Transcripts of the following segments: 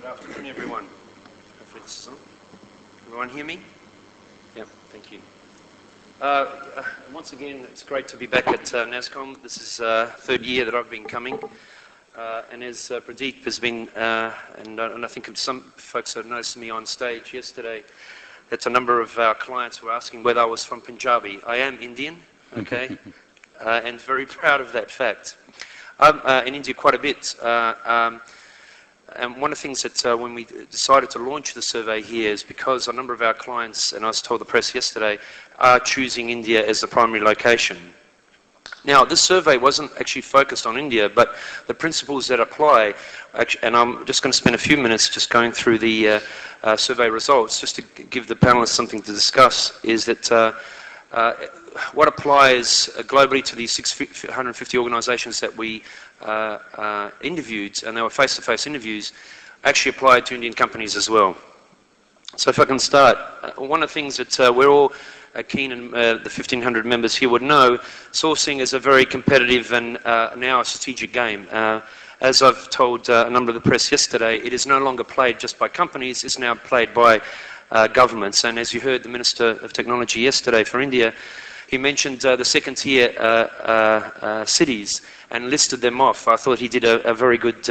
Good afternoon, everyone. Hopefully this is on. Everyone hear me? Yeah, thank you. Once again, it's great to be back at NASCOM. This is third year that I've been coming. And as Pradeep has been, and I think some folks have noticed me on stage yesterday, that a number of our clients were asking whether I was from Punjabi. I am Indian, okay, and very proud of that fact. I'm in India quite a bit. And one of the things that when we decided to launch the survey here is because a number of our clients, and I was told the press yesterday, are choosing India as the primary location. Now, this survey wasn't actually focused on India, but the principles that apply, and I'm just going to spend a few minutes just going through the survey results, just to give the panelists something to discuss, is that what applies globally to these 650 organisations that we interviewed, and they were face-to-face interviews, actually applied to Indian companies as well. So if I can start, one of the things that we're all keen, and the 1,500 members here would know, sourcing is a very competitive and now a strategic game. As I've told a number of the press yesterday, it is no longer played just by companies, it's now played by governments. And as you heard the Minister of Technology yesterday for India, he mentioned the second-tier cities and listed them off. I thought he did a very good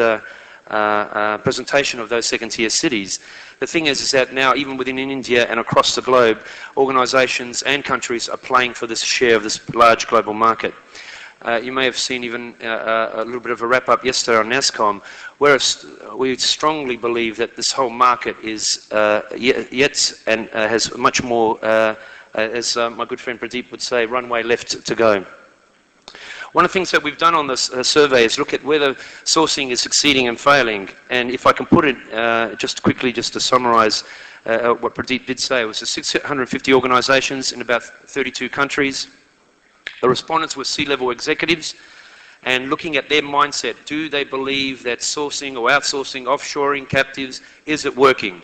presentation of those second-tier cities. The thing is that now, even within India and across the globe, organisations and countries are playing for this share of this large global market. You may have seen even a little bit of a wrap-up yesterday on NASCOM, where we strongly believe that this whole market is yet and has much more, as my good friend Pradeep would say, runway left to go. One of the things that we've done on this survey is look at whether sourcing is succeeding and failing. And if I can put it just quickly, just to summarise what Pradeep did say, it was 650 organisations in about 32 countries. The respondents were C-level executives, and looking at their mindset, do they believe that sourcing or outsourcing, offshoring, captives, is it working?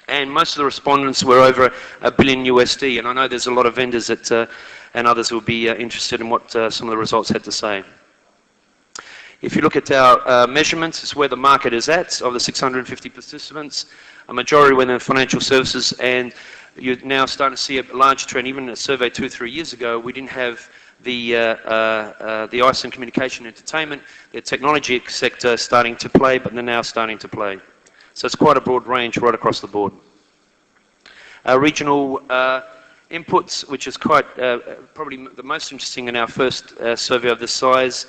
And most of the respondents were over $1 billion USD, and I know there's a lot of vendors that, and others will be interested in what some of the results had to say. If you look at our measurements, it's where the market is at. Of the 650 participants, a majority were in financial services, and you're now starting to see a large trend. Even in a survey 2-3 years ago, we didn't have the ICE and communication entertainment, the technology sector starting to play, but they're now starting to play. So it's quite a broad range right across the board. Our regional inputs, which is quite probably the most interesting in our first survey of this size,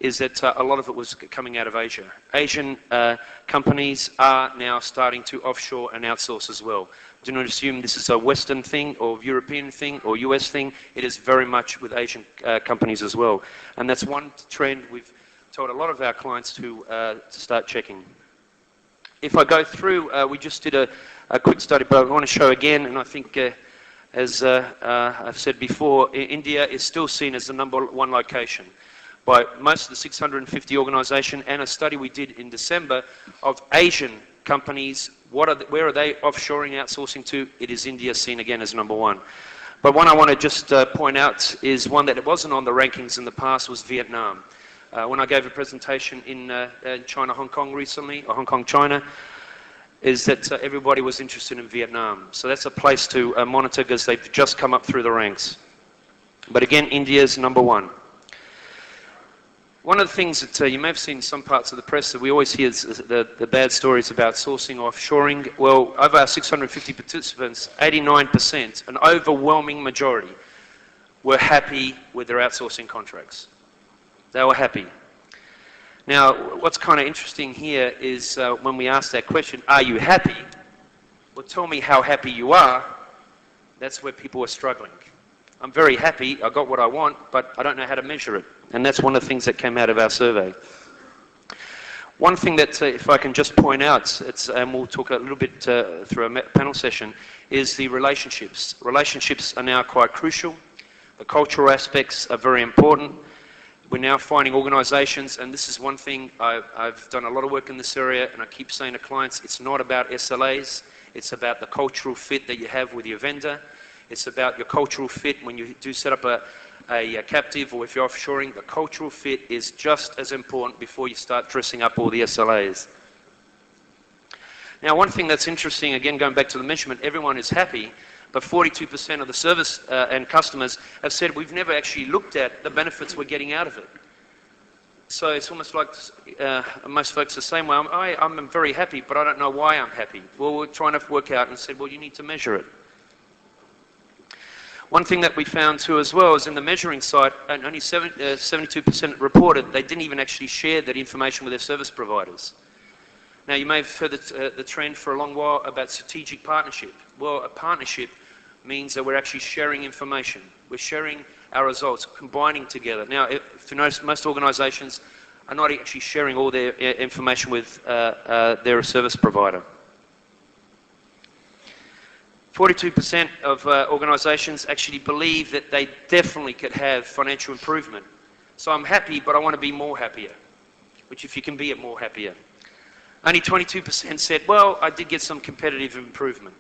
is that a lot of it was coming out of Asia. Asian companies are now starting to offshore and outsource as well. Do not assume this is a Western thing or European thing or US thing. It is very much with Asian companies as well. And that's one trend we've told a lot of our clients to start checking. If I go through, we just did a quick study, but I want to show again, and I think as I've said before, India is still seen as the #1 location by most of the 650 organisations, and a study we did in December of Asian companies, where are they offshoring, outsourcing to? It is India seen again as #1. But one I want to just point out is one that it wasn't on the rankings in the past, was Vietnam. When I gave a presentation in China, Hong Kong recently, or Hong Kong, China, is that everybody was interested in Vietnam. So that's a place to monitor because they've just come up through the ranks. But again, India's #1. One of the things that you may have seen in some parts of the press that we always hear is the bad stories about sourcing or offshoring. Well, of our 650 participants, 89%, an overwhelming majority, were happy with their outsourcing contracts. They were happy. Now, what's kind of interesting here is when we ask that question, are you happy? Well, tell me how happy you are. That's where people are struggling. I'm very happy, I got what I want, but I don't know how to measure it. And that's one of the things that came out of our survey. One thing that, if I can just point out, and we'll talk a little bit through a panel session, is the relationships. Relationships are now quite crucial. The cultural aspects are very important. We're now finding organisations, and this is one thing, I've done a lot of work in this area, and I keep saying to clients, it's not about SLAs, it's about the cultural fit that you have with your vendor. It's about your cultural fit when you do set up a captive, or if you're offshoring, the cultural fit is just as important before you start dressing up all the SLAs. Now, one thing that's interesting, again, going back to the measurement, everyone is happy, but 42% of the service and customers have said we've never actually looked at the benefits we're getting out of it. So it's almost like most folks are the same way. I'm very happy, but I don't know why I'm happy. Well, we're trying to work out and said, well, you need to measure it. One thing that we found too as well is in the measuring side, and only 72% reported they didn't even actually share that information with their service providers. Now, you may have heard the trend for a long while about strategic partnership. Well, a partnership means that we're actually sharing information. We're sharing our results, combining together. Now, if you notice, most organizations are not actually sharing all their information with their service provider. 42% of organizations actually believe that they definitely could have financial improvement. So I'm happy, but I want to be more happier, which if you can be more happier. Only 22% said, well, I did get some competitive improvement.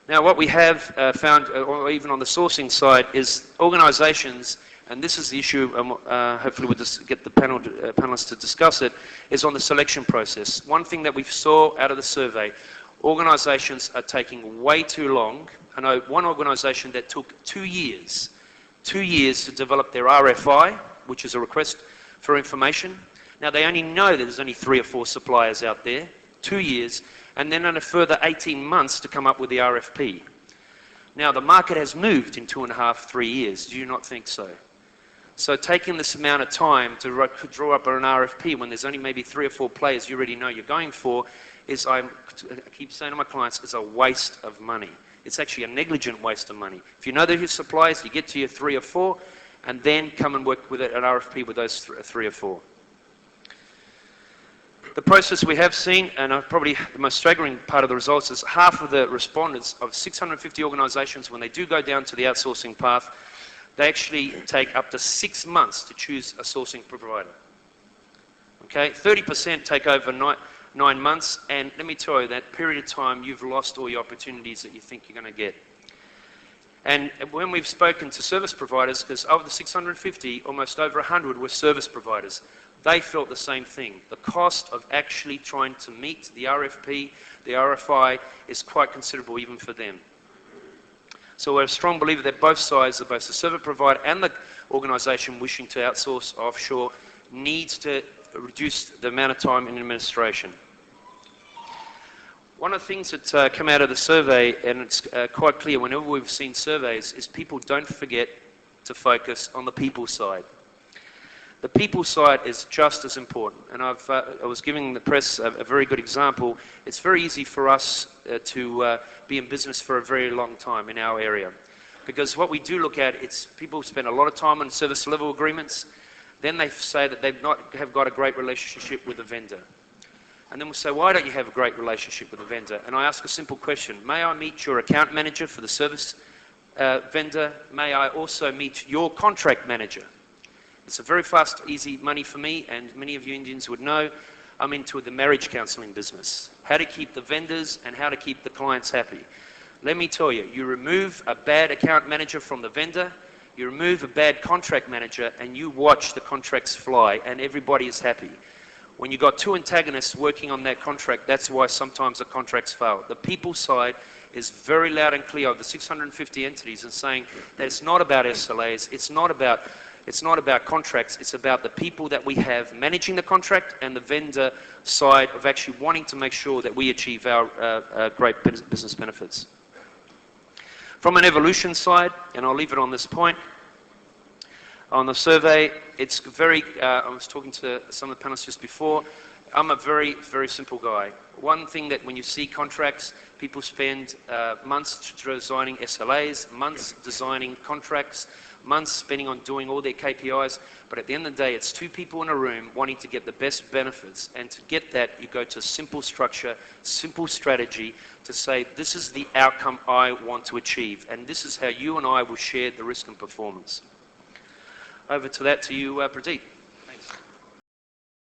Now, what we have found, or even on the sourcing side, is organizations, and this is the issue, hopefully we'll just get the panelists to discuss it, is on the selection process. One thing that we saw out of the survey, organizations are taking way too long. I know one organization that took 2 years to develop their RFI, which is a request for information. Now, they only know that there's only 3 or 4 suppliers out there, 2 years, and then a further 18 months to come up with the RFP. Now, the market has moved in 2.5, 3 years. Do you not think so? So taking this amount of time to draw up an RFP when there's only maybe 3 or 4 players you already know you're going for is, I keep saying to my clients, is a waste of money. It's actually a negligent waste of money. If you know that your suppliers, you get to your 3 or 4, and then come and work with an RFP with those 3 or 4. The process we have seen, and probably the most staggering part of the results, is half of the respondents of 650 organizations, when they do go down to the outsourcing path, they actually take up to 6 months to choose a sourcing provider. Okay, 30% take over 9 months, and let me tell you, that period of time, you've lost all your opportunities that you think you're going to get. And when we've spoken to service providers, because of the 650, almost over 100 were service providers, they felt the same thing. The cost of actually trying to meet the RFP, the RFI, is quite considerable even for them. So we're a strong believer that both sides, both the service provider and the organization wishing to outsource offshore, needs to reduce the amount of time in administration. One of the things that come out of the survey, and it's quite clear whenever we've seen surveys, is people don't forget to focus on the people side. The people side is just as important, and I was giving the press a very good example. It's very easy for us to be in business for a very long time in our area, because what we do look at, it's people spend a lot of time on service level agreements, then they say that they've not have got a great relationship with the vendor. And then we'll say, why don't you have a great relationship with the vendor? And I ask a simple question: may I meet your account manager for the service vendor? May I also meet your contract manager? It's a very fast, easy money for me, and many of you Indians would know I'm into the marriage counseling business. How to keep the vendors and how to keep the clients happy. Let me tell you, you remove a bad account manager from the vendor, you remove a bad contract manager, and you watch the contracts fly, and everybody is happy. When you've got 2 antagonists working on that contract, that's why sometimes the contracts fail. The people side is very loud and clear of the 650 entities and saying that it's not about SLAs, it's not about contracts, it's about the people that we have managing the contract and the vendor side of actually wanting to make sure that we achieve our great business benefits. From an evolution side, and I'll leave it on this point, on the survey, it's very, I was talking to some of the panelists just before, I'm a very, very simple guy. One thing that when you see contracts, people spend months designing SLAs, months designing contracts, months spending on doing all their KPIs, but at the end of the day, it's 2 people in a room wanting to get the best benefits, and to get that, you go to simple structure, simple strategy to say, this is the outcome I want to achieve, and this is how you and I will share the risk and performance. Over to you, Pradeep.